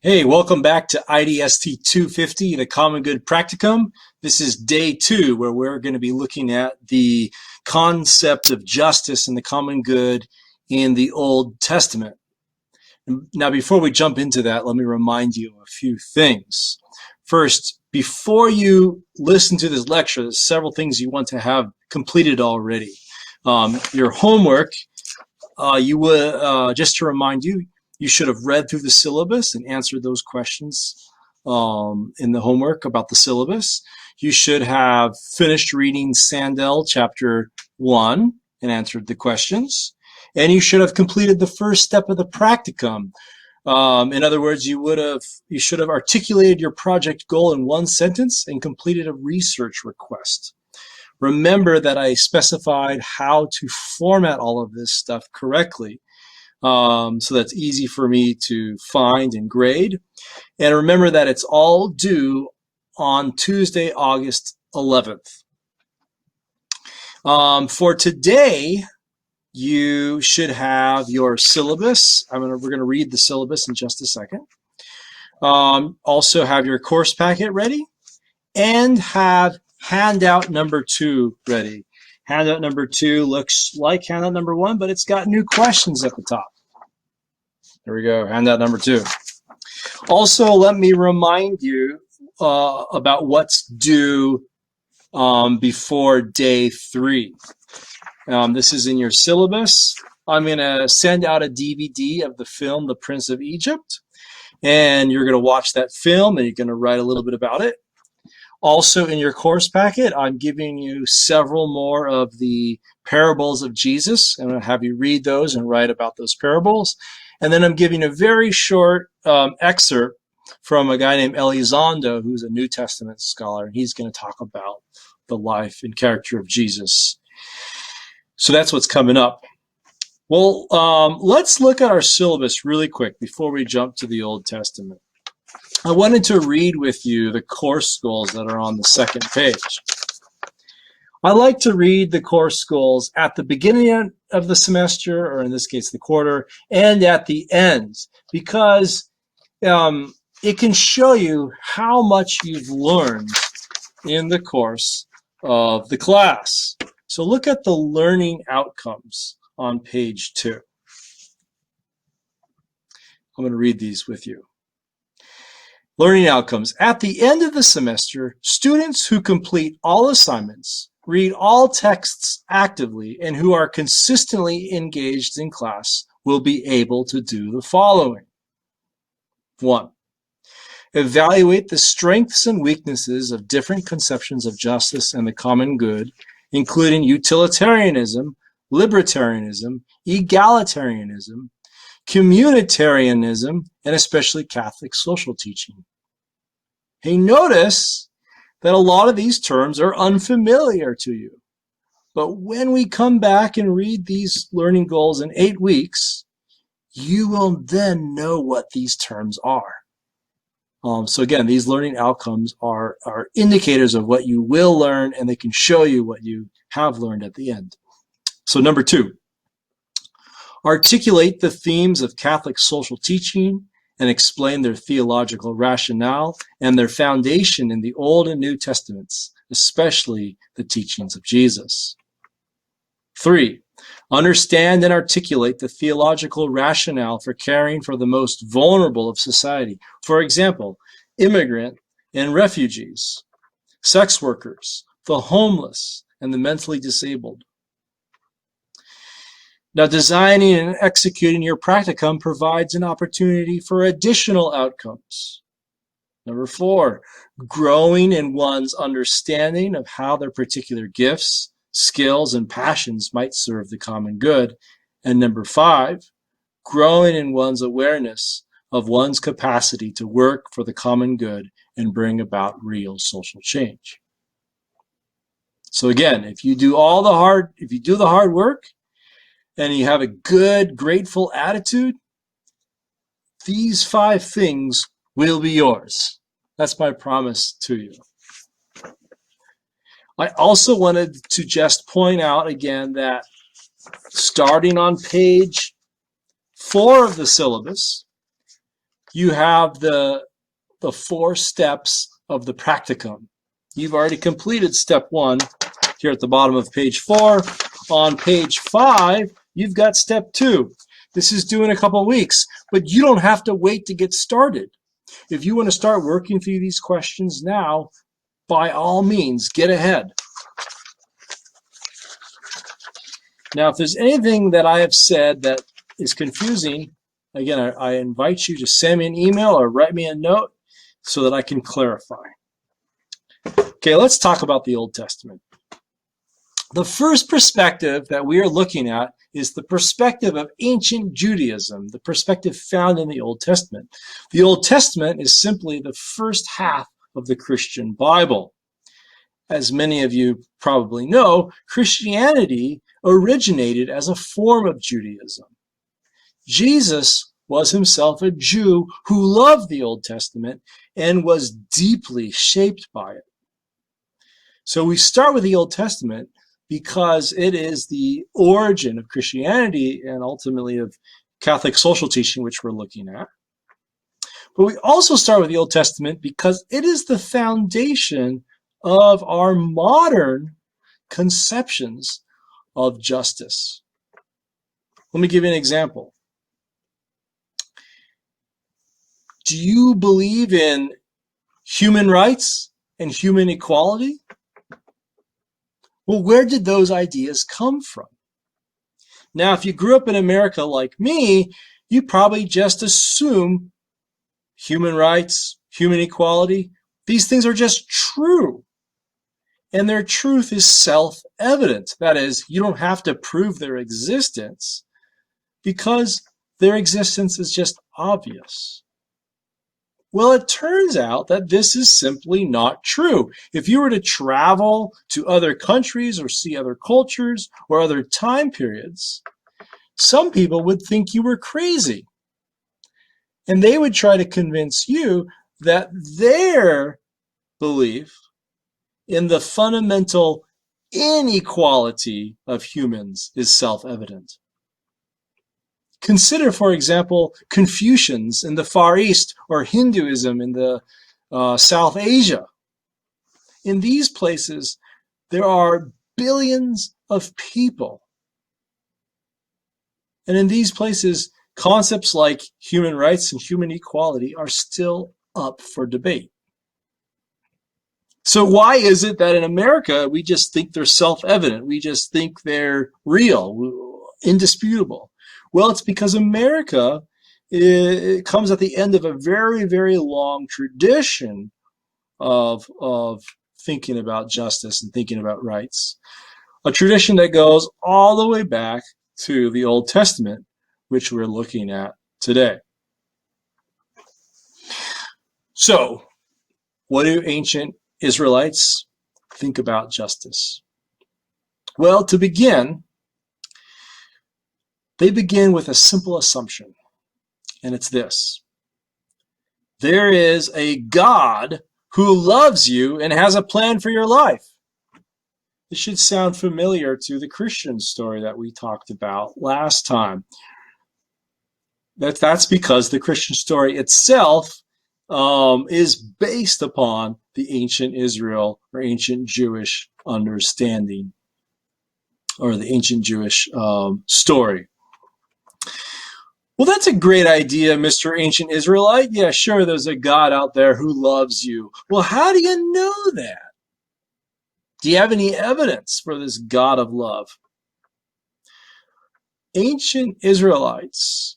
Hey, welcome back to IDST 250, the Common Good Practicum. This is day 2, where we're going to be looking at the concept of justice and the common good in the Old Testament. Now, before we jump into that, let me remind you of a few things. First, before you listen to this lecture, there's several things you want to have completed already. Your homework, just to remind you, you should have read through the syllabus and answered those questions in the homework about the syllabus. You should have finished reading Sandel chapter 1 and answered the questions. And you should have completed the first step of the practicum. In other words, you should have articulated your project goal in one sentence and completed a research request. Remember that I specified how to format all of this stuff correctly. So that's easy for me to find and grade. And remember that it's all due on Tuesday, August 11th. For today, you should have your syllabus. We're going to read the syllabus in just a second. Also have your course packet ready and have handout number 2 ready. Handout number 2 looks like handout number 1, but it's got new questions at the top. There we go, handout number 2. Also, let me remind you about what's due before day 3. This is in your syllabus. I'm going to send out a DVD of the film, The Prince of Egypt, and you're going to watch that film and you're going to write a little bit about it. Also in your course packet, I'm giving you several more of the parables of Jesus. I'm going to have you read those and write about those parables. And then I'm giving a very short excerpt from a guy named Elizondo, who's a New Testament scholar, and he's going to talk about the life and character of Jesus. So that's what's coming up. Well, let's look at our syllabus really quick before we jump to the Old Testament. I wanted to read with you the course goals that are on the second page. I like to read the course goals at the beginning of the semester, or in this case, the quarter, and at the end, because it can show you how much you've learned in the course of the class. So look at the learning outcomes on page 2. I'm going to read these with you. Learning outcomes. At the end of the semester, students who complete all assignments, read all texts actively, and who are consistently engaged in class will be able to do the following. 1. Evaluate the strengths and weaknesses of different conceptions of justice and the common good, including utilitarianism, libertarianism, egalitarianism, communitarianism, and especially Catholic social teaching. Hey, notice that a lot of these terms are unfamiliar to you. But when we come back and read these learning goals in 8 weeks, you will then know what these terms are. So again, these learning outcomes are indicators of what you will learn, and they can show you what you have learned at the end. So number 2, articulate the themes of Catholic social teaching and explain their theological rationale and their foundation in the Old and New Testaments, especially the teachings of Jesus. 3, understand and articulate the theological rationale for caring for the most vulnerable of society. For example, immigrant and refugees, sex workers, the homeless, and the mentally disabled. Now, designing and executing your practicum provides an opportunity for additional outcomes. Number 4, growing in one's understanding of how their particular gifts, skills, and passions might serve the common good. And number 5, growing in one's awareness of one's capacity to work for the common good and bring about real social change. So again, if you do the hard work, and you have a good, grateful attitude, these 5 things will be yours. That's my promise to you. I also wanted to just point out again that starting on page 4 of the syllabus, you have the 4 steps of the practicum. You've already completed step 1 here at the bottom of page 4. On page 5, you've got step 2. This is due in a couple of weeks, but you don't have to wait to get started. If you want to start working through these questions now, by all means, get ahead. Now, if there's anything that I have said that is confusing, again, I invite you to send me an email or write me a note so that I can clarify. Okay, let's talk about the Old Testament. The first perspective that we are looking at is the perspective of ancient Judaism, the perspective found in the Old Testament. The Old Testament is simply the first half of the Christian Bible. As many of you probably know, Christianity originated as a form of Judaism. Jesus was himself a Jew who loved the Old Testament and was deeply shaped by it. So we start with the Old Testament because it is the origin of Christianity and ultimately of Catholic social teaching, which we're looking at. But we also start with the Old Testament because it is the foundation of our modern conceptions of justice. Let me give you an example. Do you believe in human rights and human equality? Well, where did those ideas come from? Now, if you grew up in America like me, you probably just assume human rights, human equality, these things are just true. And their truth is self-evident. That is, you don't have to prove their existence because their existence is just obvious. Well, it turns out that this is simply not true. If you were to travel to other countries or see other cultures or other time periods, some people would think you were crazy. And they would try to convince you that their belief in the fundamental inequality of humans is self-evident. Consider, for example, Confucians in the Far East or Hinduism in the South Asia. In these places, there are billions of people. And in these places, concepts like human rights and human equality are still up for debate. So why is it that in America, we just think they're self-evident? We just think they're real, indisputable. Well, it's because America, it comes at the end of a very, very long tradition of thinking about justice and thinking about rights. A tradition that goes all the way back to the Old Testament, which we're looking at today. So, what do ancient Israelites think about justice? Well, to begin, they begin with a simple assumption, and it's this. There is a God who loves you and has a plan for your life. This should sound familiar to the Christian story that we talked about last time. That's because the Christian story itself is based upon the ancient Israel or ancient Jewish understanding or the ancient Jewish story. Well, that's a great idea, Mr. Ancient Israelite. Yeah, sure, there's a God out there who loves you. Well, how do you know that? Do you have any evidence for this God of love? Ancient Israelites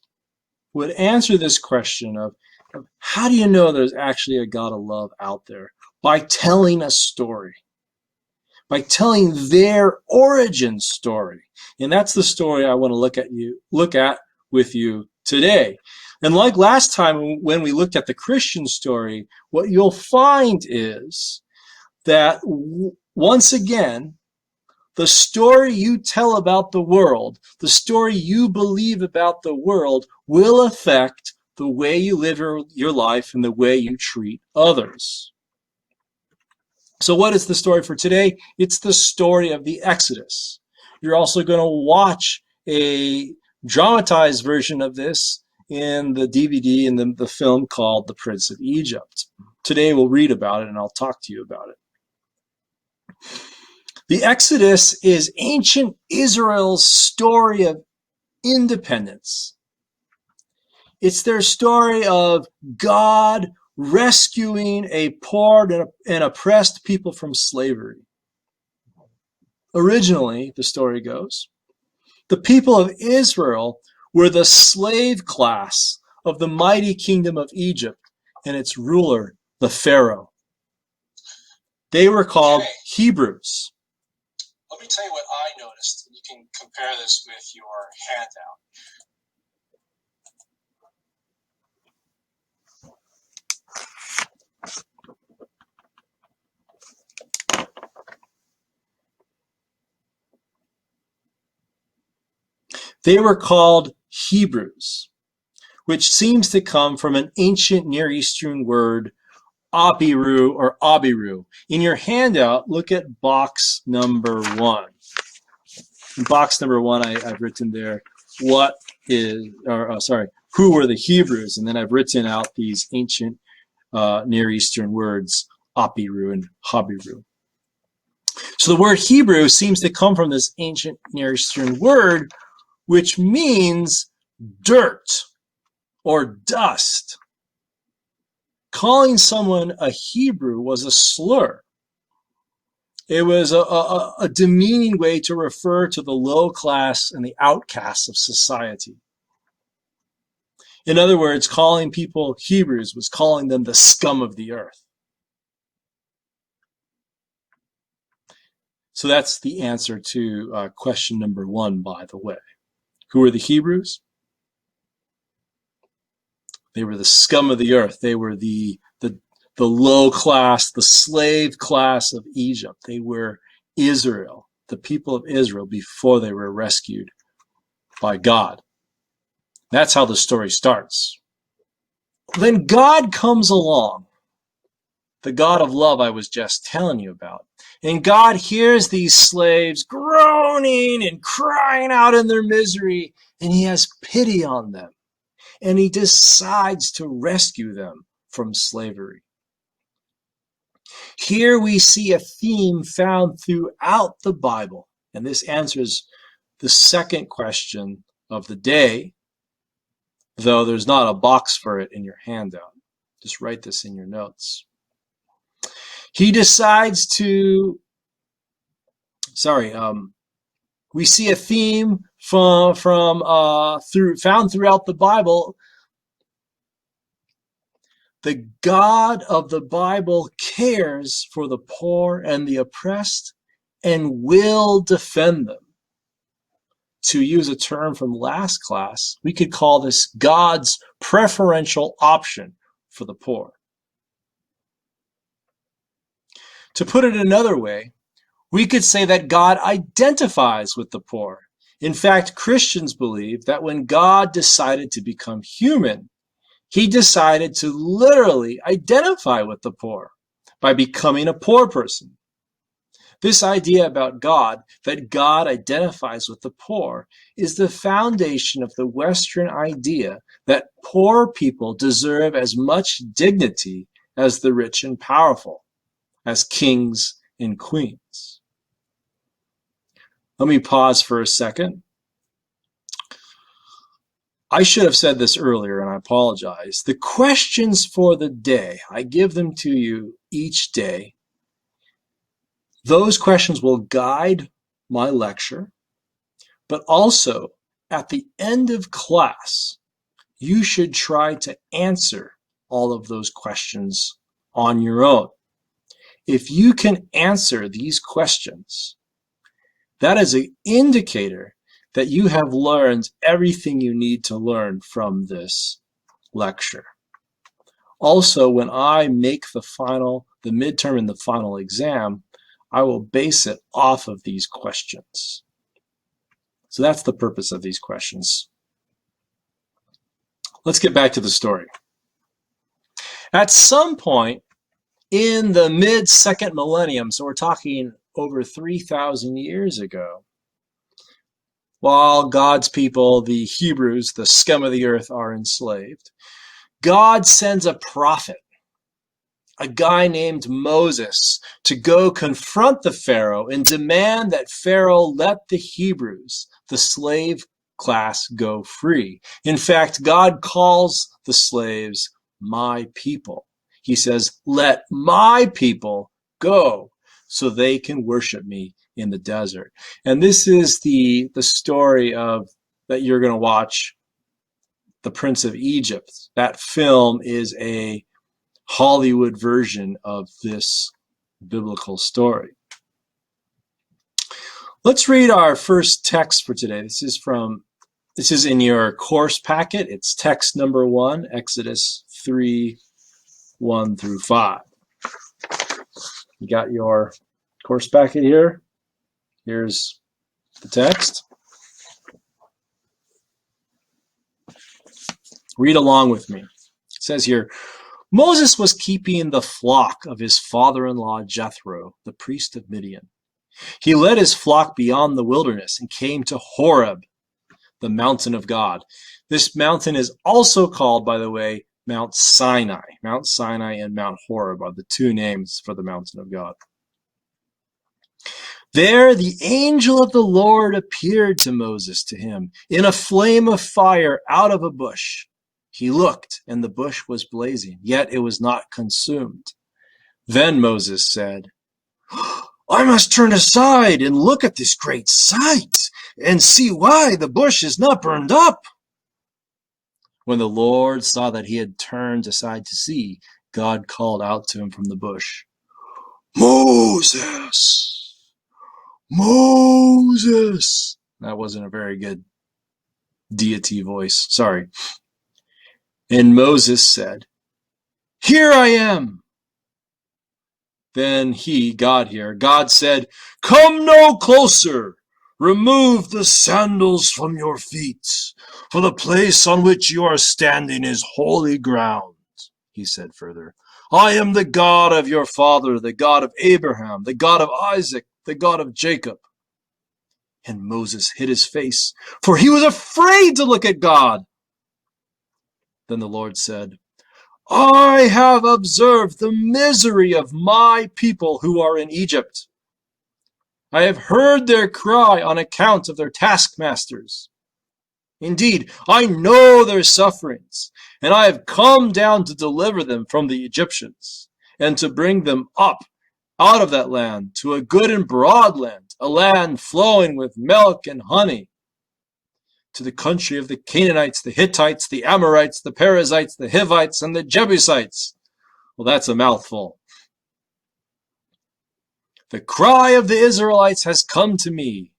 would answer this question of how do you know there's actually a God of love out there? By telling a story. By telling their origin story. And that's the story I want to look at with you today. And like last time when we looked at the Christian story, what you'll find is that once again, the story you tell about the world, the story you believe about the world will affect the way you live your life and the way you treat others. So what is the story for today? It's the story of the Exodus. You're also going to watch a dramatized version of this in the DVD and the film called The Prince of Egypt. Today we'll read about it and I'll talk to you about it. The Exodus is ancient Israel's story of independence. It's their story of God rescuing a poor and oppressed people from slavery. Originally, the story goes, the people of Israel were the slave class of the mighty kingdom of Egypt and its ruler, the Pharaoh. They were called Hebrews. Let me tell you what I noticed, and you can compare this with your handout. They were called Hebrews, which seems to come from an ancient Near Eastern word, Abiru or Abiru. In your handout, look at box number 1. In box number 1, I've written there, who were the Hebrews? And then I've written out these ancient Near Eastern words, Abiru and Habiru. So the word Hebrew seems to come from this ancient Near Eastern word, which means dirt or dust. Calling someone a Hebrew was a slur. It was a demeaning way to refer to the low class and the outcasts of society. In other words, calling people Hebrews was calling them the scum of the earth. So that's the answer to question number 1, by the way. Who were the Hebrews? They were the scum of the earth. They were the low class, the slave class of Egypt. They were Israel, the people of Israel before they were rescued by God. That's how the story starts. Then God comes along, the God of love I was just telling you about. And God hears these slaves groaning and crying out in their misery, and he has pity on them. And he decides to rescue them from slavery. Here we see a theme found throughout the Bible, and this answers the second question of the day, though there's not a box for it in your handout. Just write this in your notes. He decides to, we see a theme found throughout the Bible. The God of the Bible cares for the poor and the oppressed and will defend them. To use a term from last class, we could call this God's preferential option for the poor. To put it another way, we could say that God identifies with the poor. In fact, Christians believe that when God decided to become human, he decided to literally identify with the poor by becoming a poor person. This idea about God, that God identifies with the poor, is the foundation of the Western idea that poor people deserve as much dignity as the rich and powerful, as kings and queens. Let me pause for a second. I should have said this earlier, and I apologize. The questions for the day, I give them to you each day. Those questions will guide my lecture, but also at the end of class, you should try to answer all of those questions on your own. If you can answer these questions, that is an indicator that you have learned everything you need to learn from this lecture. Also, when I make the midterm and the final exam, I will base it off of these questions. So that's the purpose of these questions. Let's get back to the story. At some point in the mid-second millennium, so we're talking over 3,000 years ago, while God's people, the Hebrews, the scum of the earth, are enslaved. God sends a prophet, a guy named Moses, to go confront the Pharaoh and demand that Pharaoh let the Hebrews, the slave class, go free. In fact, God calls the slaves my people. He says, let my people go so they can worship me in the desert. And this is the story of that you're going to watch, The Prince of Egypt. That film is a Hollywood version of this biblical story. Let's read our first text for today. This is in your course packet. It's text number 1, Exodus 3, 1 through 5. You got your course packet here. Here's the text. Read along with me. It says here, Moses was keeping the flock of his father-in-law Jethro, the priest of Midian. He led his flock beyond the wilderness and came to Horeb, the mountain of God. This mountain is also called, by the way, Mount Sinai. Mount Sinai and Mount Horeb are the two names for the mountain of God. There the angel of the Lord appeared to Moses, to him, in a flame of fire out of a bush. He looked, and the bush was blazing, yet it was not consumed. Then Moses said, I must turn aside and look at this great sight and see why the bush is not burned up. When the Lord saw that he had turned aside to see, God called out to him from the bush, Moses, Moses. That wasn't a very good deity voice. Sorry. And Moses said, Here I am. Then God said, Come no closer. Remove the sandals from your feet, for the place on which you are standing is holy ground. He said further, I am the God of your father, the God of Abraham, the God of Isaac, the God of Jacob. And Moses hid his face, for he was afraid to look at God. Then the Lord said, I have observed the misery of my people who are in Egypt. I have heard their cry on account of their taskmasters. Indeed, I know their sufferings, and I have come down to deliver them from the Egyptians, and to bring them up out of that land to a good and broad land, a land flowing with milk and honey, to the country of the Canaanites, the Hittites, the Amorites, the Perizzites, the Hivites, and the Jebusites. Well, that's a mouthful. The cry of the Israelites has come to me.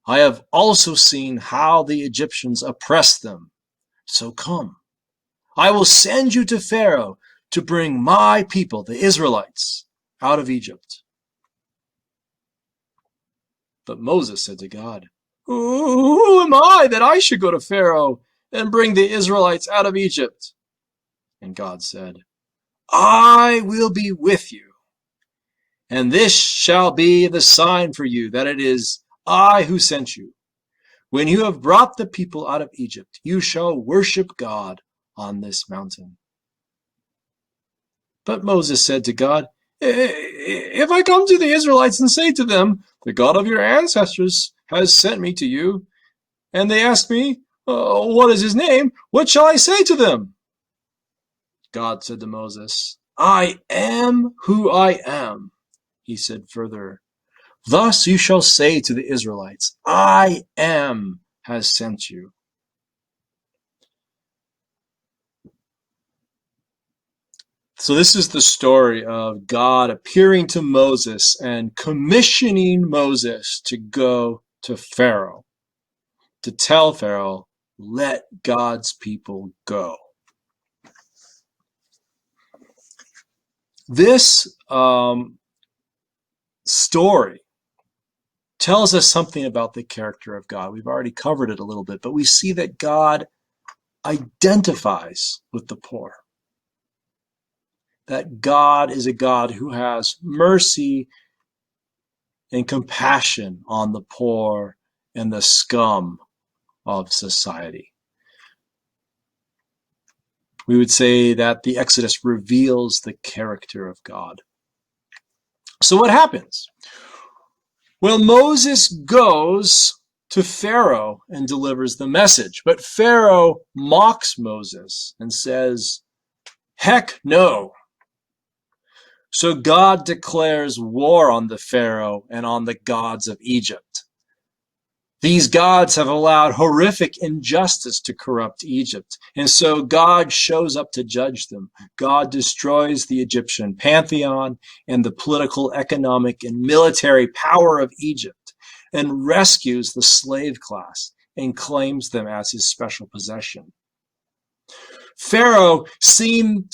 I have also seen how the Egyptians oppress them. So come, I will send you to Pharaoh to bring my people, the Israelites, out of Egypt. But Moses said to God, Who am I that I should go to Pharaoh and bring the Israelites out of Egypt? And God said, I will be with you. And this shall be the sign for you that it is I who sent you. When you have brought the people out of Egypt, you shall worship God on this mountain. But Moses said to God, If I come to the Israelites and say to them, the God of your ancestors has sent me to you, and they ask me, what is his name? What shall I say to them? God said to Moses, I am who I am. He said further, Thus you shall say to the Israelites, I am has sent you. So this is the story of God appearing to Moses and commissioning Moses to go to Pharaoh, to tell Pharaoh, let God's people go. This story tells us something about the character of God. We've already covered it a little bit, but we see that God identifies with the poor. That God is a God who has mercy and compassion on the poor and the scum of society. We would say that the Exodus reveals the character of God. So what happens? Well, Moses goes to Pharaoh and delivers the message, but Pharaoh mocks Moses and says, "Heck no." So God declares war on the Pharaoh and on the gods of Egypt. These gods have allowed horrific injustice to corrupt Egypt, and so God shows up to judge them. God destroys the Egyptian pantheon and the political, economic, and military power of Egypt, and rescues the slave class and claims them as his special possession. Pharaoh, seeing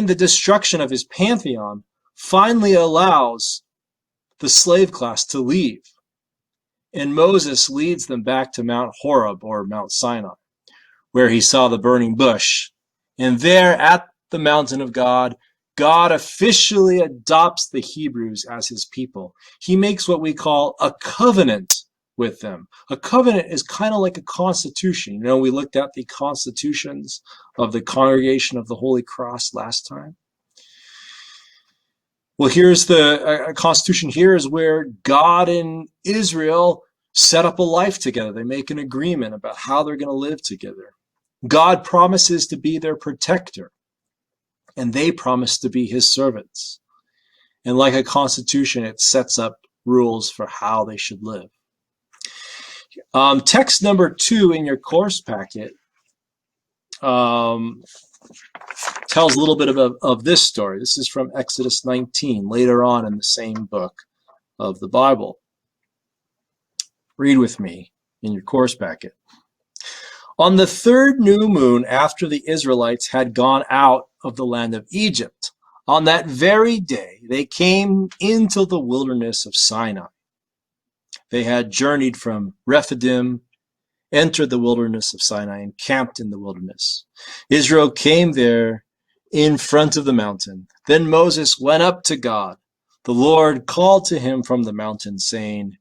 the destruction of his pantheon, finally allows the slave class to leave. And Moses leads them back to Mount Horeb, or Mount Sinai, where he saw the burning bush. And there at the mountain of God, God officially adopts the Hebrews as his people. He makes what we call a covenant with them. A covenant is kind of like a constitution. You know, we looked at the constitutions of the Congregation of the Holy Cross last time. Well, here's the constitution here is where God and Israel set up a life together. They make an agreement about how they're going to live together. God promises to be their protector, and they promise to be his servants. And like a constitution, it sets up rules for how they should live. Text number 2 in your course packet tells a little bit of this story. This is from Exodus 19, later on in the same book of the Bible. Read with me in your course packet. On the 3rd new moon after the Israelites had gone out of the land of Egypt, on that very day they came into the wilderness of Sinai. They had journeyed from Rephidim, entered the wilderness of Sinai, and camped in the wilderness. Israel came there in front of the mountain. Then Moses went up to God. The Lord called to him from the mountain, saying,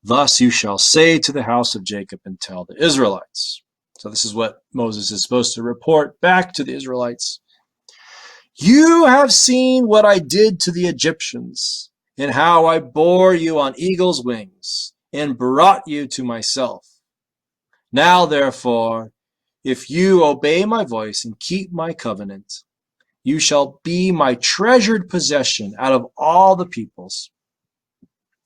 "Thus you shall say to the house of Jacob and tell the Israelites." So this is what Moses is supposed to report back to the Israelites. "You have seen what I did to the Egyptians, and how I bore you on eagle's wings, and brought you to myself. Now, therefore, if you obey my voice and keep my covenant, you shall be my treasured possession out of all the peoples.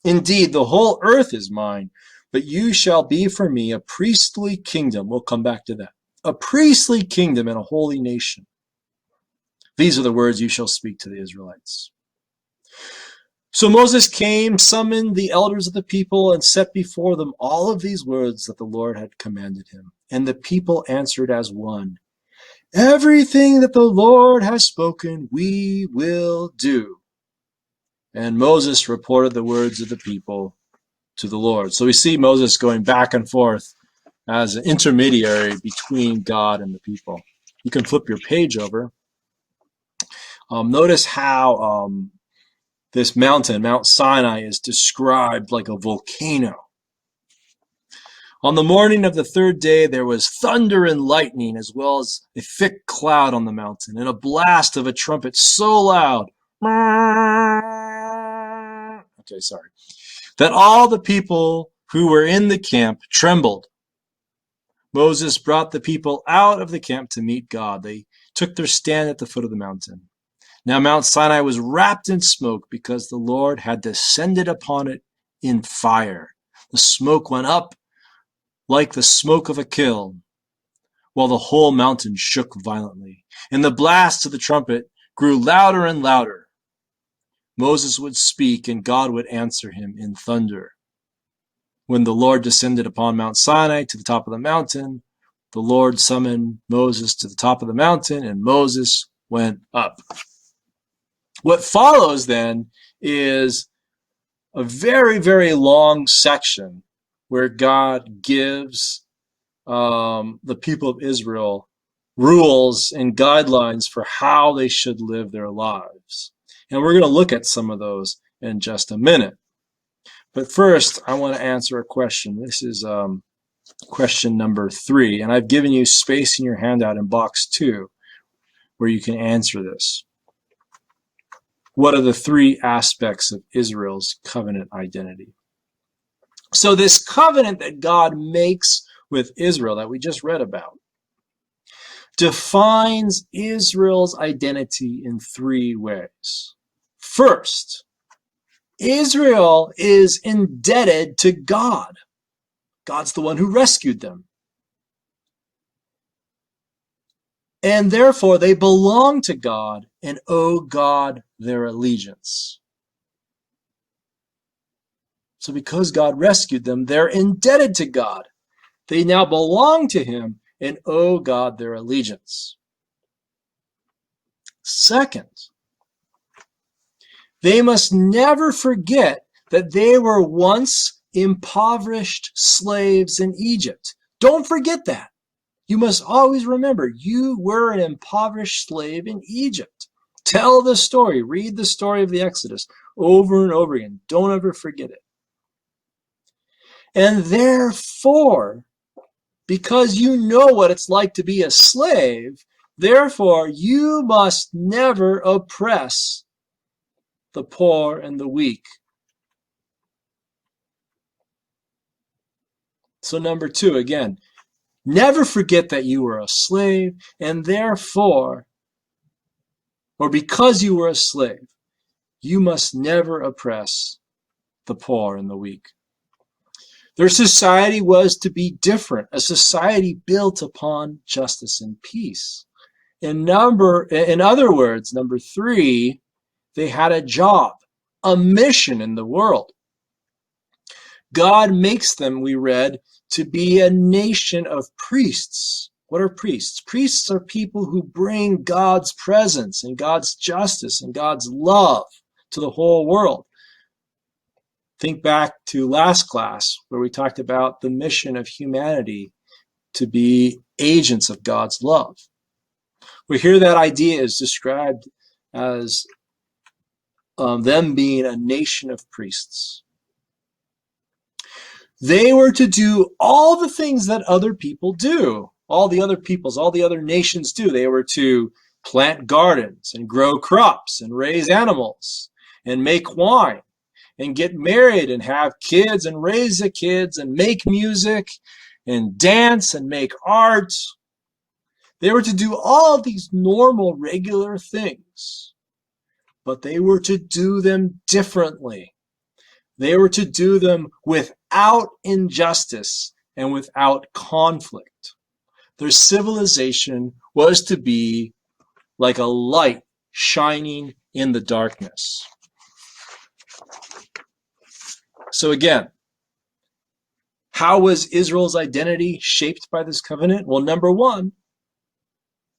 Indeed, the whole earth is mine, but you shall be for me a priestly kingdom." We'll come back to that. "A priestly kingdom and a holy nation. These are the words you shall speak to the Israelites." So Moses came, summoned the elders of the people, and set before them all of these words that the Lord had commanded him. And the people answered as one, "Everything that the Lord has spoken, we will do." And Moses reported the words of the people to the Lord. So we see Moses going back and forth as an intermediary between God and the people. You can flip your page over. Notice how this mountain, Mount Sinai, is described like a volcano. On the morning of the 3rd day, there was thunder and lightning, as well as a thick cloud on the mountain, and a blast of a trumpet so loud, that all the people who were in the camp trembled. Moses brought the people out of the camp to meet God. They took their stand at the foot of the mountain. Now Mount Sinai was wrapped in smoke because the Lord had descended upon it in fire. The smoke went up like the smoke of a kiln, while the whole mountain shook violently. And the blast of the trumpet grew louder and louder. Moses would speak, and God would answer him in thunder. When the Lord descended upon Mount Sinai to the top of the mountain, the Lord summoned Moses to the top of the mountain, and Moses went up. What follows then is a very, very long section where God gives the people of Israel rules and guidelines for how they should live their lives. And we're going to look at some of those in just a minute. But first, I want to answer a question. This is question number 3, and I've given you space in your handout in box 2 where you can answer this. What are the 3 aspects of Israel's covenant identity? So this covenant that God makes with Israel that we just read about defines Israel's identity in 3 ways. First, Israel is indebted to God. God's the one who rescued them. And therefore, they belong to God and owe God their allegiance. So because God rescued them, they're indebted to God. They now belong to him and owe God their allegiance. Second, they must never forget that they were once impoverished slaves in Egypt. Don't forget that. You must always remember you were an impoverished slave in Egypt. Tell the story. Read the story of the Exodus over and over again. Don't ever forget it. And therefore, because you know what it's like to be a slave, therefore you must never oppress the poor and the weak. So number 2, again, never forget that you were a slave, and therefore, or because you were a slave, you must never oppress the poor and the weak. Their society was to be different, a society built upon justice and peace. In other words, number 3, they had a job, a mission in the world. God makes them, we read, to be a nation of priests. What are priests? Priests are people who bring God's presence and God's justice and God's love to the whole world. Think back to last class where we talked about the mission of humanity to be agents of God's love. We hear that idea is described as them being a nation of priests. They were to do all the things that other people do, all the other nations do. They were to plant gardens and grow crops and raise animals and make wine and get married and have kids and raise the kids and make music and dance and make art. They were to do all of these normal, regular things, but they were to do them differently. They were to do them without injustice and without conflict. Their civilization was to be like a light shining in the darkness. So again, how was Israel's identity shaped by this covenant? Well, number 1,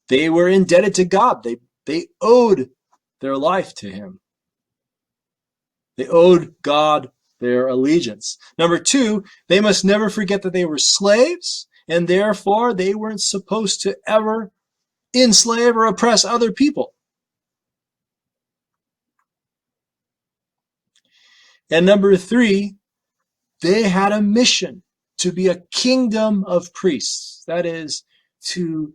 they were indebted to God. They owed their life to him. They owed God their allegiance. Number 2, they must never forget that they were slaves, and therefore they weren't supposed to ever enslave or oppress other people. And number 3, they had a mission to be a kingdom of priests. That is, to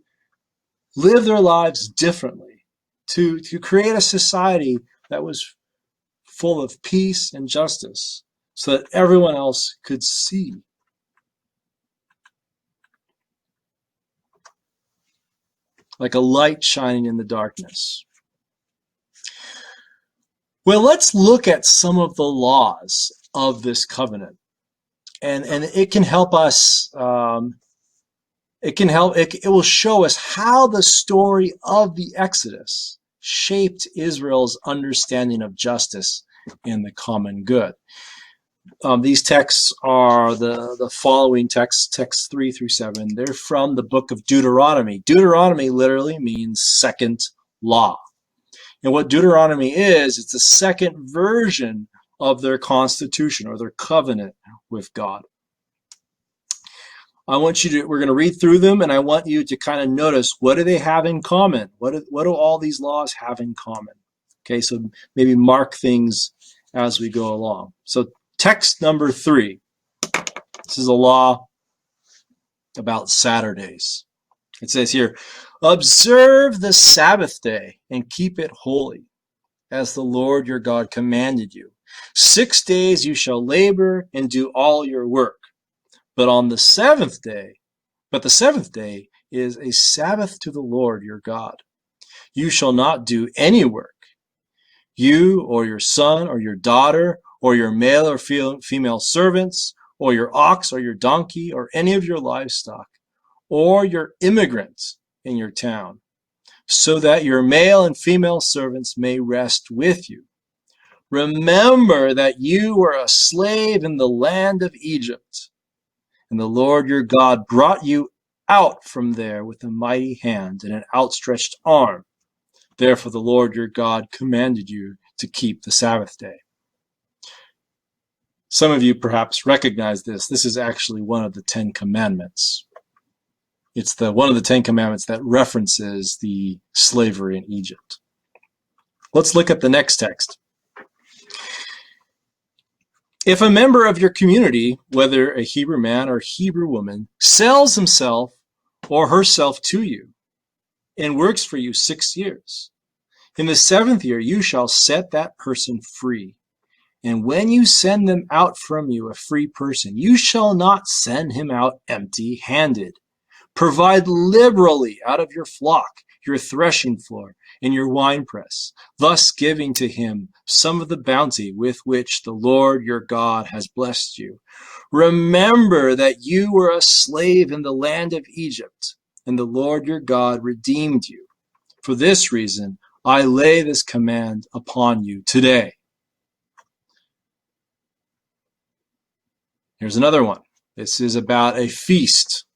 live their lives differently, to create a society that was full of peace and justice so that everyone else could see. Like a light shining in the darkness. Well, let's look at some of the laws of this covenant. And it can help us, it will show us how the story of the Exodus shaped Israel's understanding of justice and the common good. These texts are the following texts, texts 3 through 7. They're from the book of Deuteronomy. Deuteronomy literally means second law. And what Deuteronomy is, it's the second version of their constitution or their covenant with God. We're going to read through them, and I want you to kind of notice, what do they have in common? What do all these laws have in common? Okay, so maybe mark things as we go along. So Text number 3. This is a law about Saturdays. It says here, observe the Sabbath day and keep it holy, as the Lord your God commanded you. 6 days you shall labor and do all your work. But the seventh day is a Sabbath to the Lord your God. You shall not do any work, you or your son or your daughter or your male or female servants or your ox or your donkey or any of your livestock or your immigrants in your town, so that your male and female servants may rest with you. Remember that you were a slave in the land of Egypt, and the Lord your God brought you out from there with a mighty hand and an outstretched arm. Therefore the Lord your God commanded you to keep the Sabbath day. Some of you perhaps recognize this. This is actually one of the 10 Commandments. It's one of the 10 Commandments that references the slavery in Egypt. Let's look at the next text. If a member of your community, whether a Hebrew man or Hebrew woman, sells himself or herself to you and works for you 6 years, in the 7th year you shall set that person free. And when you send them out from you, a free person, you shall not send him out empty-handed. Provide liberally out of your flock, your threshing floor, and your winepress, thus giving to him some of the bounty with which the Lord your God has blessed you. Remember that you were a slave in the land of Egypt, and the Lord your God redeemed you. For this reason, I lay this command upon you today. Here's another one. This is about a feast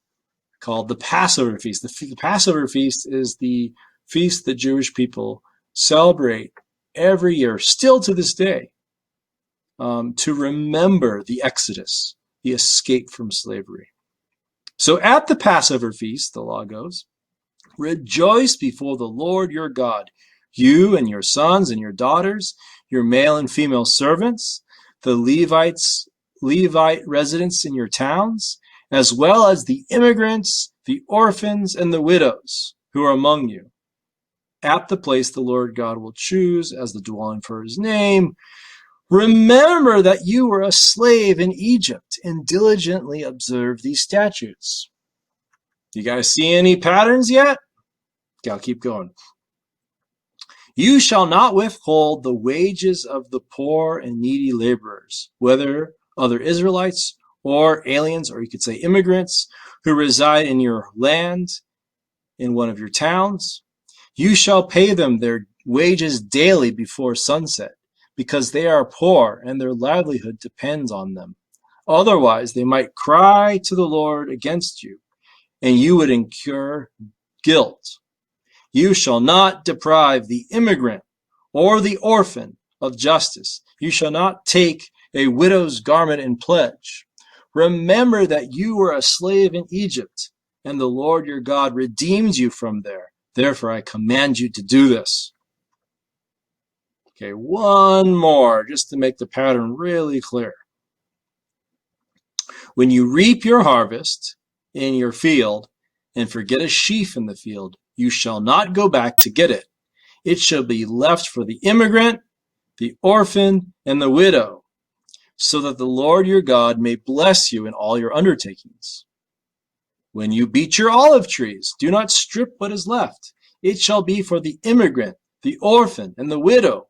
called the Passover feast. The Passover feast is the feast the Jewish people celebrate every year, still to this day, to remember the Exodus, the escape from slavery. So at the Passover feast, the law goes, rejoice before the Lord your God, you and your sons and your daughters, your male and female servants, the Levite residents in your towns, as well as the immigrants, the orphans, and the widows who are among you, at the place the Lord God will choose as the dwelling for his name. Remember that you were a slave in Egypt and diligently observe these statutes. You guys see any patterns yet? Okay, I'll keep going. You shall not withhold the wages of the poor and needy laborers, whether other Israelites or aliens, or you could say immigrants, who reside in your land, in one of your towns. You shall pay them their wages daily before sunset, because they are poor and their livelihood depends on them. Otherwise, they might cry to the Lord against you, and you would incur guilt. You shall not deprive the immigrant or the orphan of justice. You shall not take a widow's garment in pledge. Remember that you were a slave in Egypt, and the Lord your God redeemed you from there. Therefore, I command you to do this. Okay, one more, just to make the pattern really clear. When you reap your harvest in your field and forget a sheaf in the field, you shall not go back to get it. It shall be left for the immigrant, the orphan, and the widow, so that the Lord your God may bless you in all your undertakings. When you beat your olive trees, do not strip what is left. It shall be for the immigrant, the orphan, and the widow.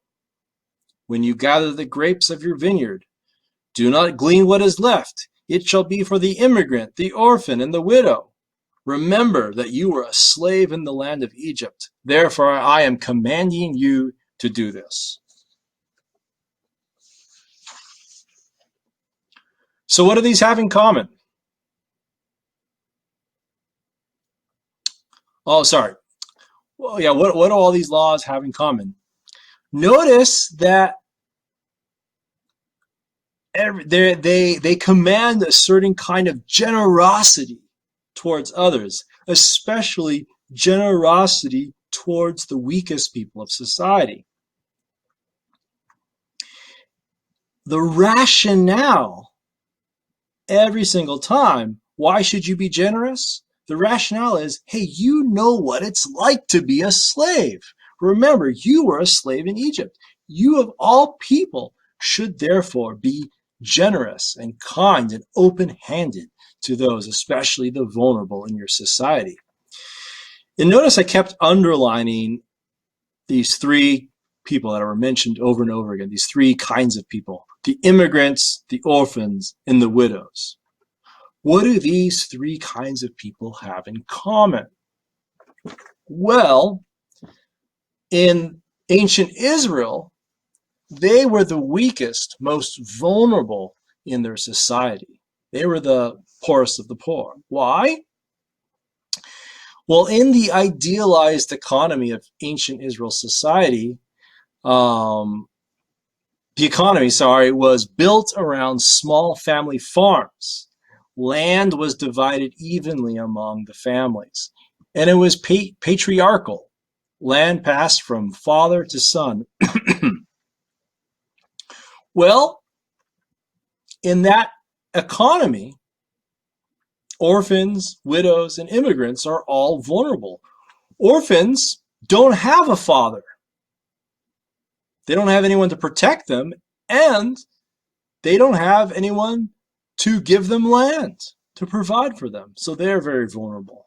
When you gather the grapes of your vineyard, do not glean what is left. It shall be for the immigrant, the orphan, and the widow. Remember that you were a slave in the land of Egypt. Therefore, I am commanding you to do this. So what do these have in common? Oh, sorry. Well, yeah, what do all these laws have in common? Notice that they command a certain kind of generosity towards others, especially generosity towards the weakest people of society. the rationale every single time, why should you be generous? The rationale is, hey, you know what it's like to be a slave. Remember, you were a slave in Egypt. You, of all people, should therefore be generous and kind and open-handed to those, especially the vulnerable in your society. And notice I kept underlining these three people that are mentioned over and over again, these three kinds of people: the immigrants, the orphans, and the widows. What do these three kinds of people have in common? Well, in ancient Israel, they were the weakest, most vulnerable in their society. They were the poorest of the poor. Why? Well, in the idealized economy of ancient Israel society, the economy, was built around small family farms. Land was divided evenly among the families, and it was patriarchal. Land passed from father to son. Well, in that economy, orphans, widows, and immigrants are all vulnerable. Orphans don't have a father. They don't have anyone to protect them, and they don't have anyone to give them land, to provide for them. So they're very vulnerable.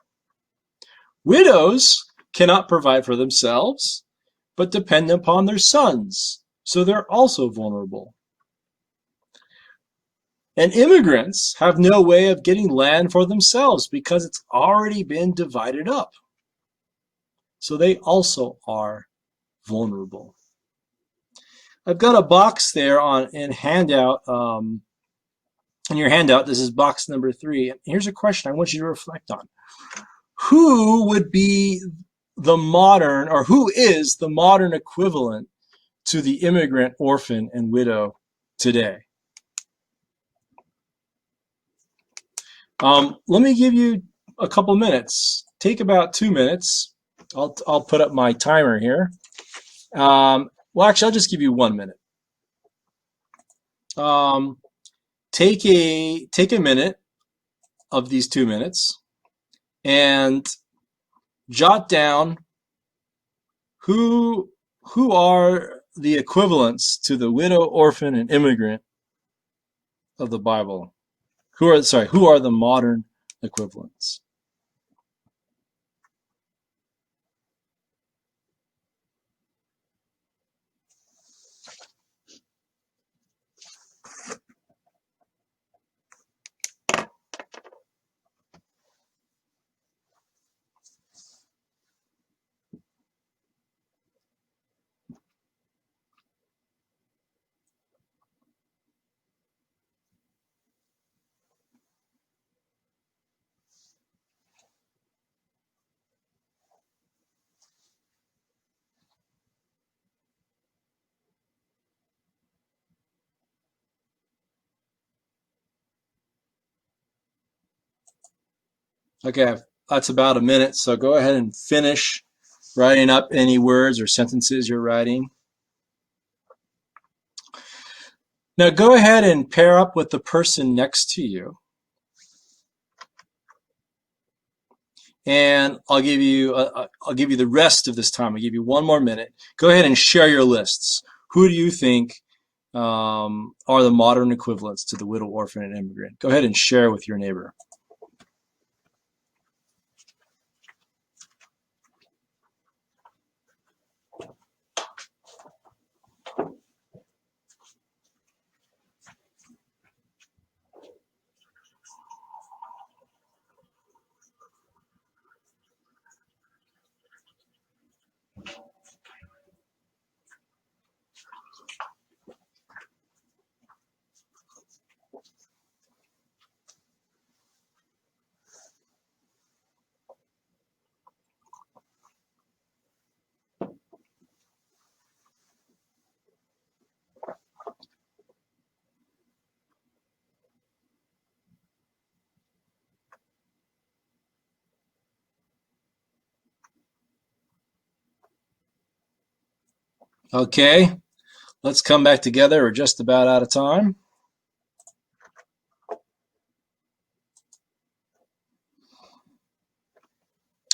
Widows cannot provide for themselves, but depend upon their sons. So they're also vulnerable. And immigrants have no way of getting land for themselves because it's already been divided up. So they also are vulnerable. I've got a box there in handout. In your handout, this is box number 3. And here's a question I want you to reflect on. Who would be the modern, or who is the modern equivalent to the immigrant, orphan, and widow today? Let me give you a couple minutes. Take about 2 minutes. I'll put up my timer here. Well, actually, I'll just give you 1 minute. Take a minute of these 2 minutes and jot down who are the equivalents to the widow, orphan, and immigrant of the Bible. Who are the modern equivalents? Okay, that's about a minute, so go ahead and finish writing up any words or sentences you're writing. Now go ahead and pair up with the person next to you. And I'll give you the rest of this time. I'll give you 1 more minute. Go ahead and share your lists. Who do you think are the modern equivalents to the widow, orphan, and immigrant? Go ahead and share with your neighbor. Okay, Let's come back together. We're just about out of time.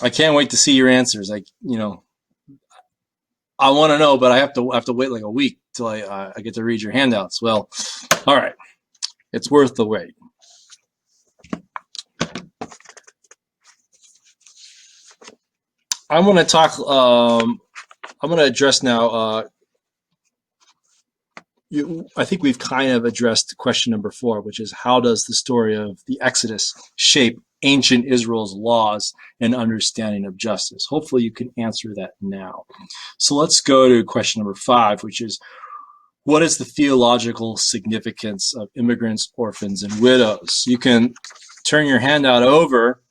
I can't wait to see your answers. I want to know, but I have to wait like a week till I get to read your handouts. Well, all right, it's worth the wait. I'm going to talk. I'm going to address now. I think we've kind of addressed question number 4, which is how does the story of the Exodus shape ancient Israel's laws and understanding of justice? Hopefully you can answer that now. So let's go to question number 5, which is what is the theological significance of immigrants, orphans, and widows? You can turn your handout over.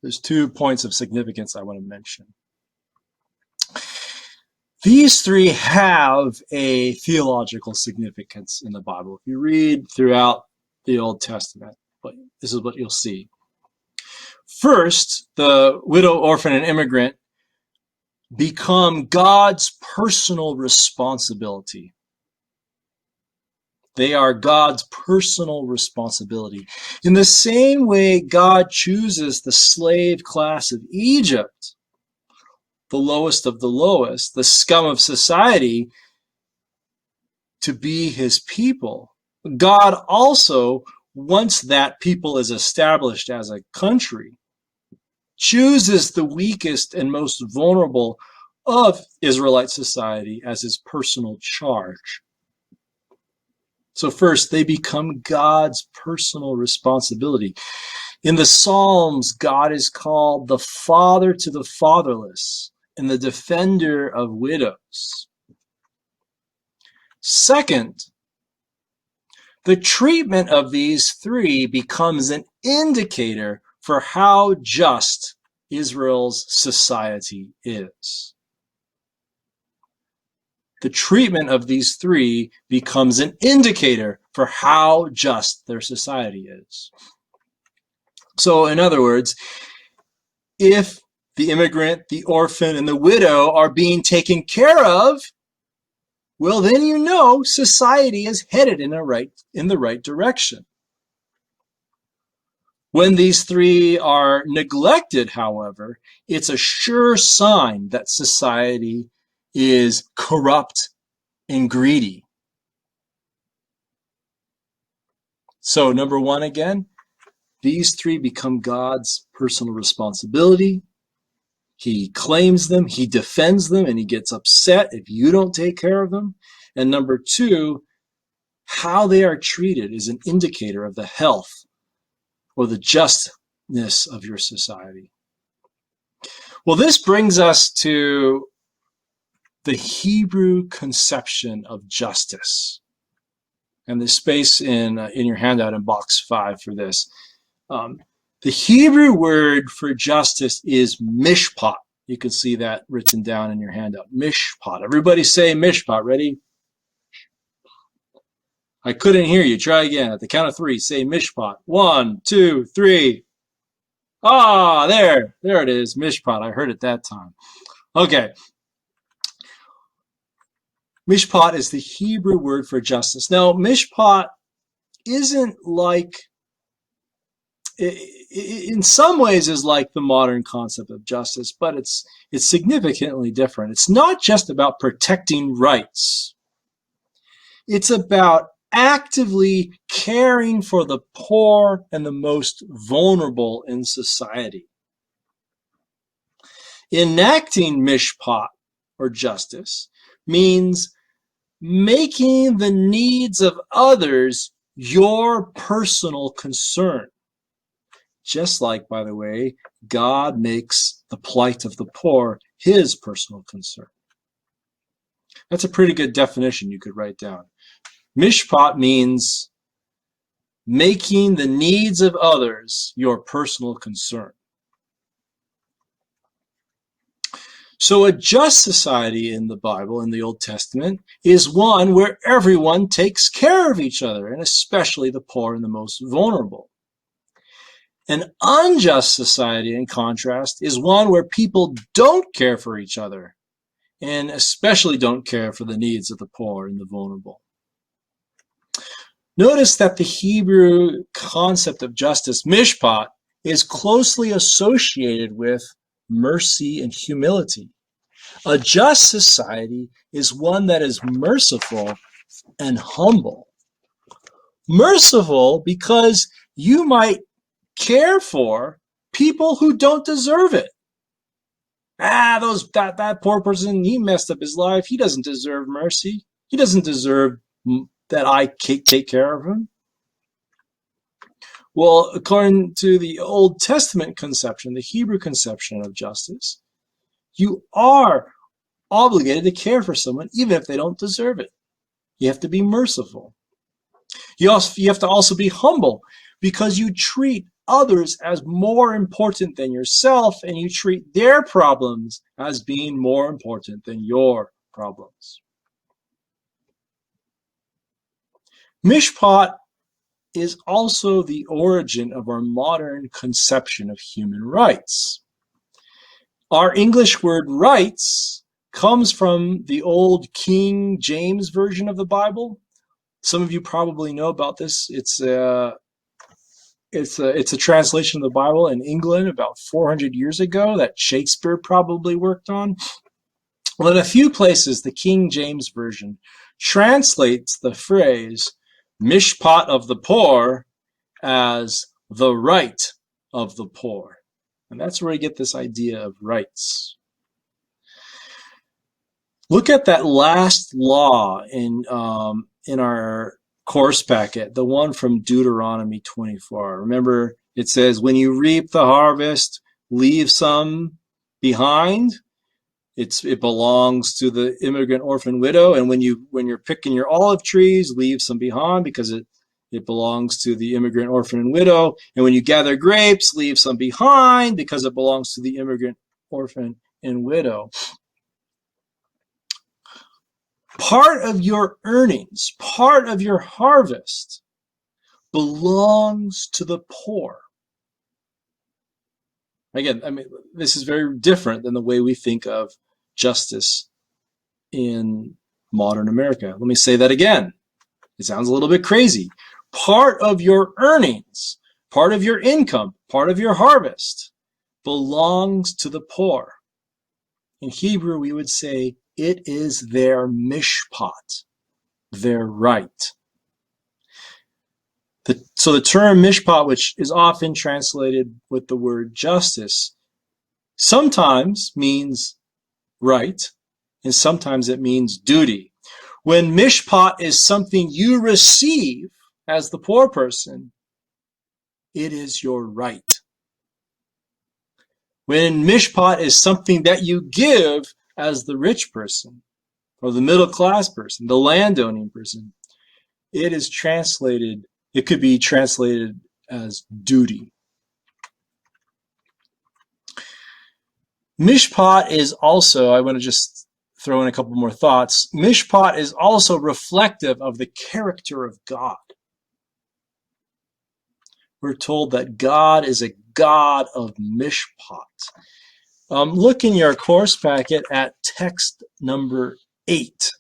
There's 2 points of significance I want to mention. These 3 have a theological significance in the Bible. If you read throughout the Old Testament, this is what you'll see. First, the widow, orphan, and immigrant become God's personal responsibility. They are God's personal responsibility. In the same way God chooses the slave class of Egypt, the lowest of the lowest, the scum of society, to be his people, God also, once that people is established as a country, chooses the weakest and most vulnerable of Israelite society as his personal charge. So first, they become God's personal responsibility. In the Psalms, God is called the father to the fatherless and the defender of widows. Second, the treatment of these 3 becomes an indicator for how just Israel's society is. The treatment of these 3 becomes an indicator for how just their society is. So, in other words, if the immigrant, the orphan, and the widow are being taken care of, well, then you know society is headed in the right direction. When these 3 are neglected, however, it's a sure sign that society is corrupt and greedy. So, number 1 again, these 3 become God's personal responsibility. He claims them, he defends them, and he gets upset if you don't take care of them. And number 2, how they are treated is an indicator of the health or the justness of your society. Well, this brings us to the Hebrew conception of justice. And there's space in your handout in box 5 for this. The Hebrew word for justice is mishpat. You can see that written down in your handout. Mishpat. Everybody say mishpat. Ready? I couldn't hear you. Try again. At the count of 3, say mishpat. 1, 2, 3. Ah, there it is. Mishpat. I heard it that time. Okay. Mishpat is the Hebrew word for justice. Now, mishpat isn't like, in some ways is like the modern concept of justice, but it's significantly different. It's not just about protecting rights. It's about actively caring for the poor and the most vulnerable in society. Enacting mishpat, or justice, means making the needs of others your personal concern. Just like, by the way, God makes the plight of the poor his personal concern. That's a pretty good definition you could write down. Mishpat means making the needs of others your personal concern. So a just society in the Bible, in the Old Testament, is one where everyone takes care of each other, and especially the poor and the most vulnerable. An unjust society, in contrast, is one where people don't care for each other and especially don't care for the needs of the poor and the vulnerable. Notice that the Hebrew concept of justice, mishpat, is closely associated with mercy and humility. A just society is one that is merciful and humble. Merciful because you might care for people who don't deserve it. That poor person, he messed up his life. He doesn't deserve mercy. He doesn't deserve that I take care of him. Well, according to the Old Testament conception, the Hebrew conception of justice, you are obligated to care for someone even if they don't deserve it. You have to be merciful. You have to also be humble because you treat others as more important than yourself, and you treat their problems as being more important than your problems. Mishpat is also the origin of our modern conception of human rights. Our English word rights comes from the old King James Version of the Bible. Some of you probably know about this. It's a translation of the Bible in England about 400 years ago that Shakespeare probably worked on. Well, in a few places, the King James Version translates the phrase mishpat of the poor as the right of the poor. And that's where we get this idea of rights. Look at that last law in our course packet, the one from Deuteronomy 24. Remember, it says, when you reap the harvest, leave some behind. It belongs to the immigrant orphan widow. And when you're picking your olive trees, leave some behind because it belongs to the immigrant orphan and widow. And when you gather grapes, leave some behind because it belongs to the immigrant orphan and widow. Part of your earnings, part of your harvest belongs to the poor. Again, I mean, this is very different than the way we think of justice in modern America. Let me say that again. It sounds a little bit crazy. Part of your earnings, part of your income, part of your harvest belongs to the poor. In Hebrew, we would say it is their mishpat, their right. So the term mishpat, which is often translated with the word justice, sometimes means right, and sometimes it means duty. When mishpat is something you receive as the poor person, it is your right. When mishpat is something that you give as the rich person, or the middle class person, the landowning person, it could be translated as duty. Mishpat is also, I want to just throw in a couple more thoughts. Mishpat is also reflective of the character of God. We're told that God is a God of mishpat. Look in your course packet at text number 8.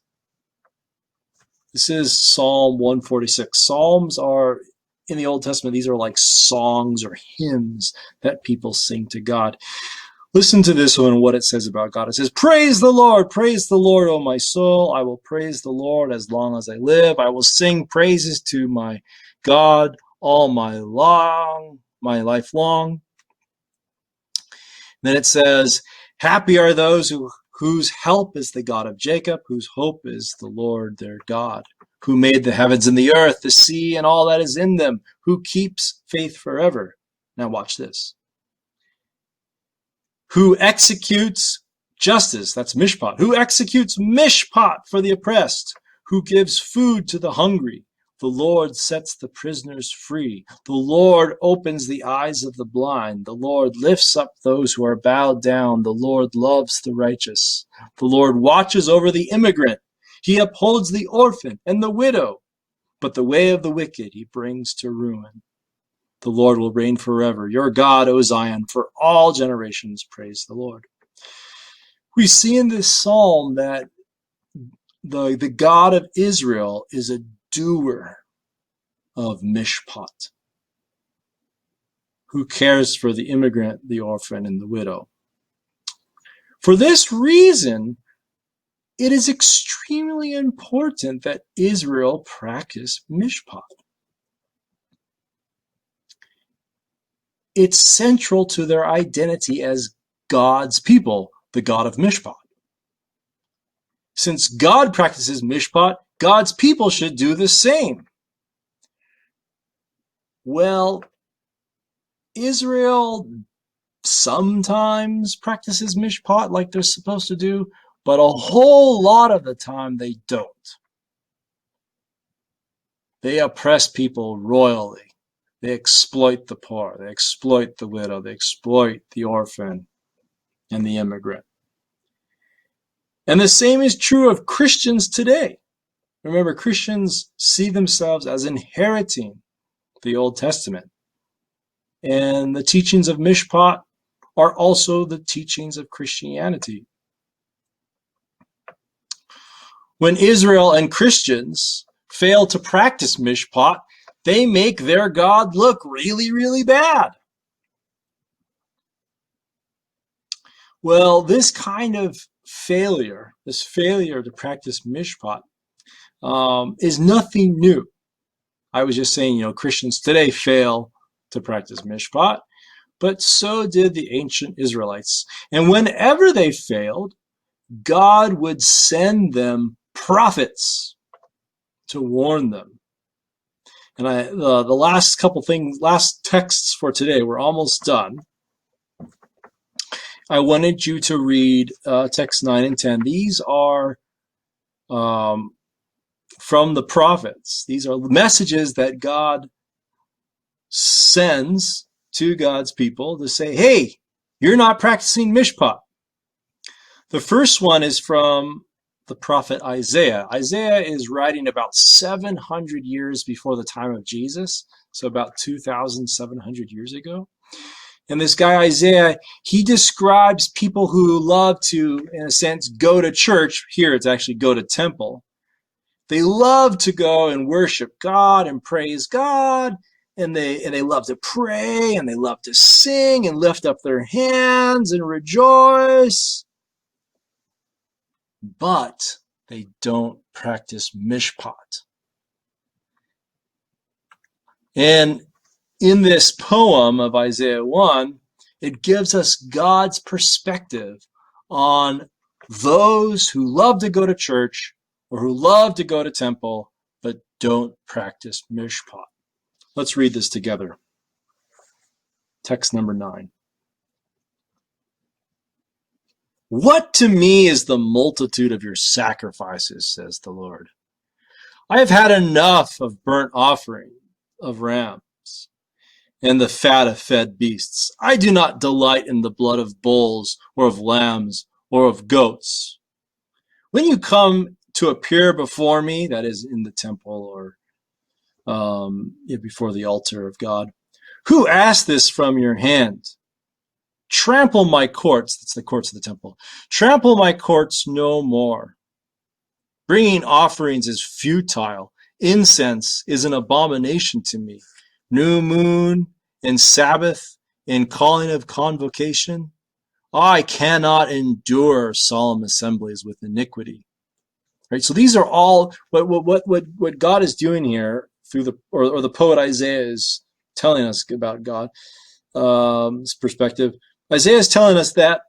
This is Psalm 146. Psalms are, in the Old Testament, these are like songs or hymns that people sing to God. Listen to this one, what it says about God. It says, praise the Lord, O my soul. I will praise the Lord as long as I live. I will sing praises to my God all my life long. Then it says, happy are those whose help is the God of Jacob, whose hope is the Lord their God, who made the heavens and the earth, the sea, and all that is in them, who keeps faith forever. Now watch this. Who executes justice, that's mishpat, who executes mishpat for the oppressed, who gives food to the hungry. The Lord sets the prisoners free. The Lord opens the eyes of the blind. The Lord lifts up those who are bowed down. The Lord loves the righteous. The Lord watches over the immigrant. He upholds the orphan and the widow. But the way of the wicked he brings to ruin. The Lord will reign forever. Your God, O Zion, for all generations, praise the Lord. We see in this psalm that the God of Israel is a doer of mishpat, who cares for the immigrant, the orphan, and the widow. For this reason, it is extremely important that Israel practice mishpat. It's central to their identity as God's people, the God of mishpat. Since God practices mishpat, God's people should do the same. Well, Israel sometimes practices mishpat like they're supposed to do, but a whole lot of the time they don't. They oppress people royally. They exploit the poor. They exploit the widow. They exploit the orphan and the immigrant. And the same is true of Christians today. Remember, Christians see themselves as inheriting the Old Testament. And the teachings of mishpat are also the teachings of Christianity. When Israel and Christians fail to practice mishpat, they make their God look really, really bad. Well, this kind of failure, this failure to practice mishpat, is nothing new. I was just saying, Christians today fail to practice mishpat, but so did the ancient Israelites. And whenever they failed, God would send them prophets to warn them. And the last texts for today, we're almost done. I wanted you to read texts 9 and 10. These are from the prophets. These are messages that God sends to God's people to say, hey, you're not practicing mishpat. The first one is from the prophet Isaiah. Isaiah is writing about 700 years before the time of Jesus, so about 2,700 years ago. And this guy Isaiah, he describes people who love to, in a sense, go to church. Here it's actually go to temple. They love to go and worship God and praise God, and they love to pray, and they love to sing and lift up their hands and rejoice. But they don't practice mishpat. And in this poem of Isaiah 1, it gives us God's perspective on those who love to go to church or who love to go to temple but don't practice mishpat. Let's read this together. Text number 9. What to me is the multitude of your sacrifices, says the Lord. I have had enough of burnt offering of rams and the fat of fed beasts. I do not delight in the blood of bulls or of lambs or of goats. When you come to appear before me, that is in the temple or before the altar of God, who asked this from your hand? Trample my courts, that's the courts of the temple. Trample my courts no more. Bringing offerings is futile. Incense is an abomination to me. New moon and Sabbath and calling of convocation. I cannot endure solemn assemblies with iniquity. Right? So these are all what God is doing here through the poet Isaiah is telling us about God's perspective. Isaiah is telling us that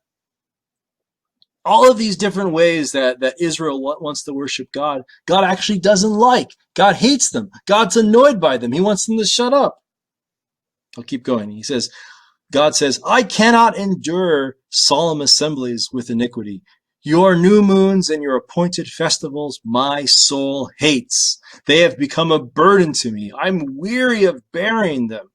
all of these different ways that Israel wants to worship God, God actually doesn't like. God hates them. God's annoyed by them. He wants them to shut up. I'll keep going. He says, God says, I cannot endure solemn assemblies with iniquity. Your new moons and your appointed festivals, my soul hates. They have become a burden to me. I'm weary of bearing them.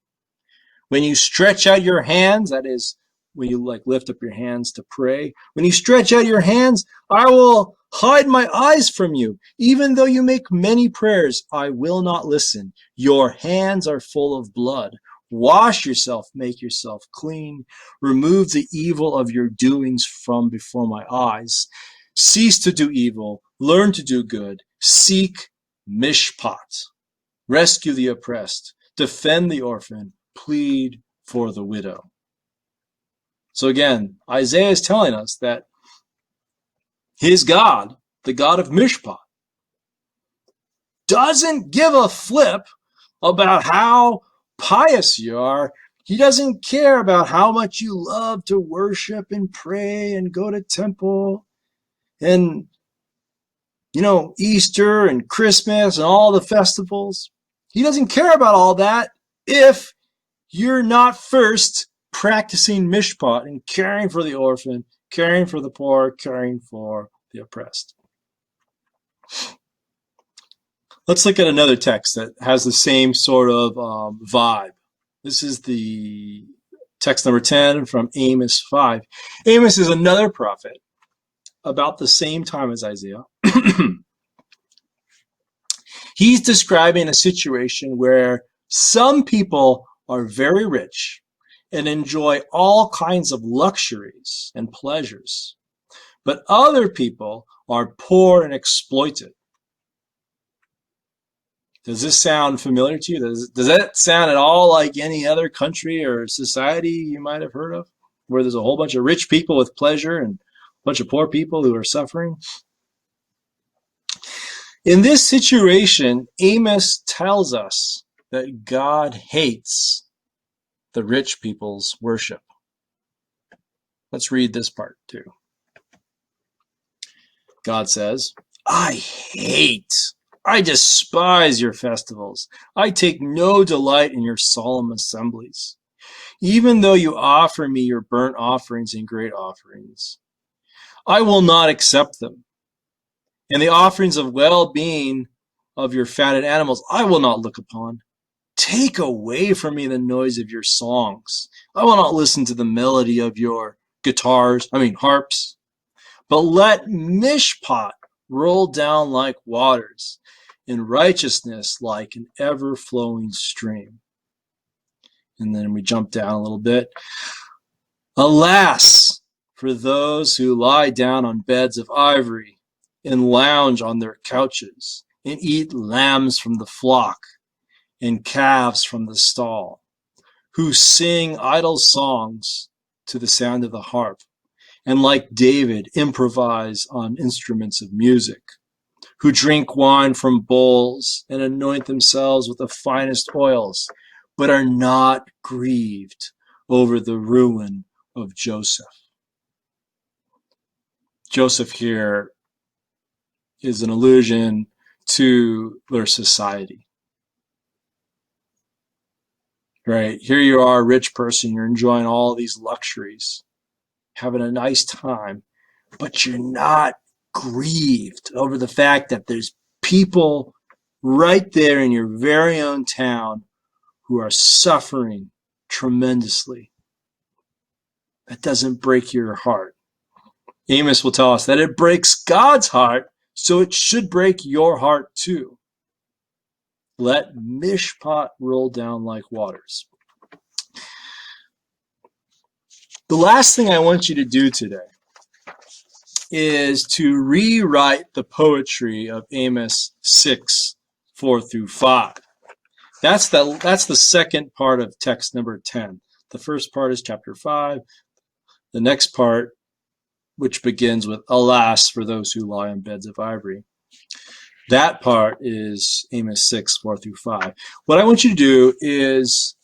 When you stretch out your hands, that is, when you lift up your hands to pray, when you stretch out your hands, I will hide my eyes from you. Even though you make many prayers, I will not listen. Your hands are full of blood. Wash yourself, make yourself clean. Remove the evil of your doings from before my eyes. Cease to do evil. Learn to do good. Seek mishpat. Rescue the oppressed. Defend the orphan. Plead for the widow. So again, Isaiah is telling us that his God, the God of mishpat, doesn't give a flip about how pious you are. He doesn't care about how much you love to worship and pray and go to temple and, Easter and Christmas and all the festivals. He doesn't care about all that if you're not first practicing mishpat and caring for the orphan, caring for the poor, caring for the oppressed. Let's look at another text that has the same sort of vibe. This is the text number 10 from Amos 5. Amos is another prophet about the same time as Isaiah. He's describing a situation where some people are very rich and enjoy all kinds of luxuries and pleasures, but other people are poor and exploited. Does this sound familiar to you? Does that sound at all like any other country or society you might have heard of, where there's a whole bunch of rich people with pleasure and a bunch of poor people who are suffering? In this situation, Amos tells us that God hates the rich people's worship. Let's read this part too. God says, I despise your festivals. I take no delight in your solemn assemblies, even though you offer me your burnt offerings and great offerings. I will not accept them. And the offerings of well-being of your fatted animals I will not look upon. Take away from me the noise of your songs. I will not listen to the melody of your harps. But let mishpat roll down like waters, and righteousness like an ever-flowing stream. And then we jump down a little bit. Alas, for those who lie down on beds of ivory and lounge on their couches and eat lambs from the flock and calves from the stall, who sing idle songs to the sound of the harp, and like David improvise on instruments of music, who drink wine from bowls and anoint themselves with the finest oils, but are not grieved over the ruin of Joseph. Joseph here is an allusion to their society. Right? Here you are, a rich person, you're enjoying all these luxuries, having a nice time, but you're not grieved over the fact that there's people right there in your very own town who are suffering tremendously. That doesn't break your heart. Amos will tell us that it breaks God's heart, so it should break your heart too. Let mishpat roll down like waters. The last thing I want you to do today is to rewrite the poetry of Amos 6, 4 through 5. That's the second part of text number 10. The first part is chapter 5. The next part, which begins with, alas, for those who lie on beds of ivory. That part is Amos 6, 4 through 5. What I want you to do is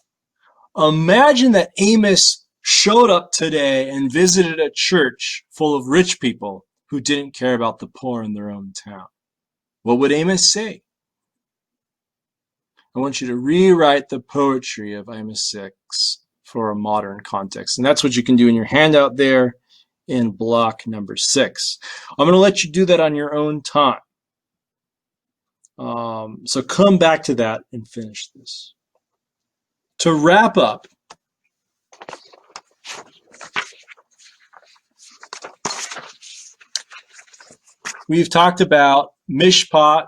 imagine that Amos showed up today and visited a church full of rich people who didn't care about the poor in their own town. What would Amos say? I want you to rewrite the poetry of Amos 6 for a modern context. And that's what you can do in your handout there in block number 6. I'm going to let you do that on your own time. So come back to that and finish this. To wrap up, we've talked about mishpat,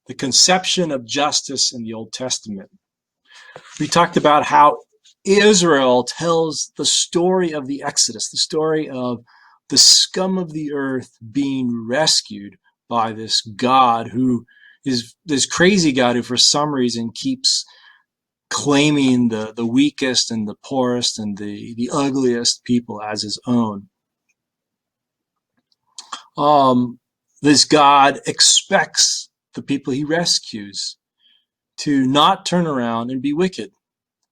the conception of justice in the Old Testament. We talked about how Israel tells the story of the Exodus, the story of the scum of the earth being rescued by this God who is this crazy God who for some reason keeps claiming the weakest and the poorest and the ugliest people as his own. This God expects the people he rescues to not turn around and be wicked.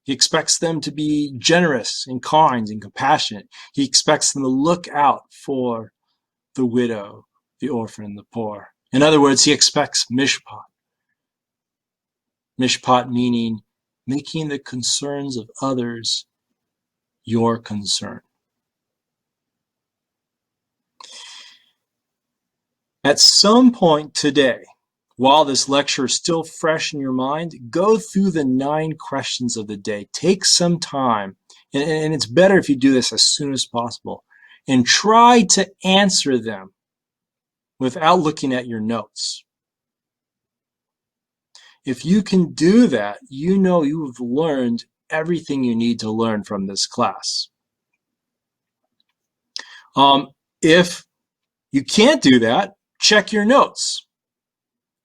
He expects them to be generous and kind and compassionate. He expects them to look out for the widow, the orphan, and the poor. In other words, he expects mishpat. Mishpat meaning making the concerns of others your concern. At some point today, while this lecture is still fresh in your mind, go through the 9 questions of the day. Take some time, and it's better if you do this as soon as possible, and try to answer them without looking at your notes. If you can do that, you know you have learned everything you need to learn from this class. If you can't do that, check your notes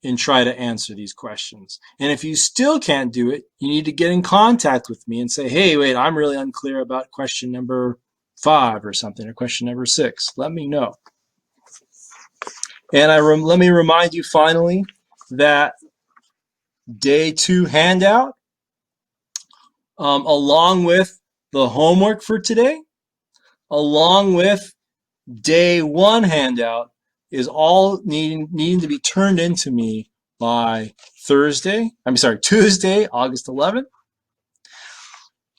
and try to answer these questions. And if you still can't do it, you need to get in contact with me and say, hey, wait, I'm really unclear about question number 5 or something, or question number 6. Let me know. And let me remind you finally that day 2 handout, along with the homework for today, along with day 1 handout, is all needing to be turned into me by Tuesday, August 11th.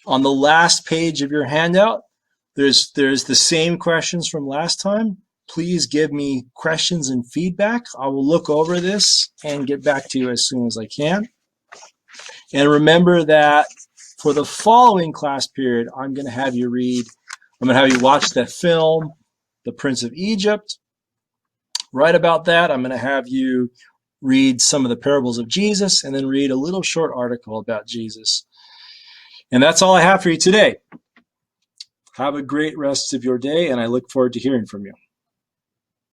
On the last page of your handout, there's the same questions from last time. Please give me questions and feedback. I will look over this and get back to you as soon as I can. And remember that for the following class period, I'm going to have you watch that film, The Prince of Egypt. Right about that, I'm going to have you read some of the parables of Jesus and then read a little short article about Jesus. And that's all I have for you today. Have a great rest of your day, and I look forward to hearing from you.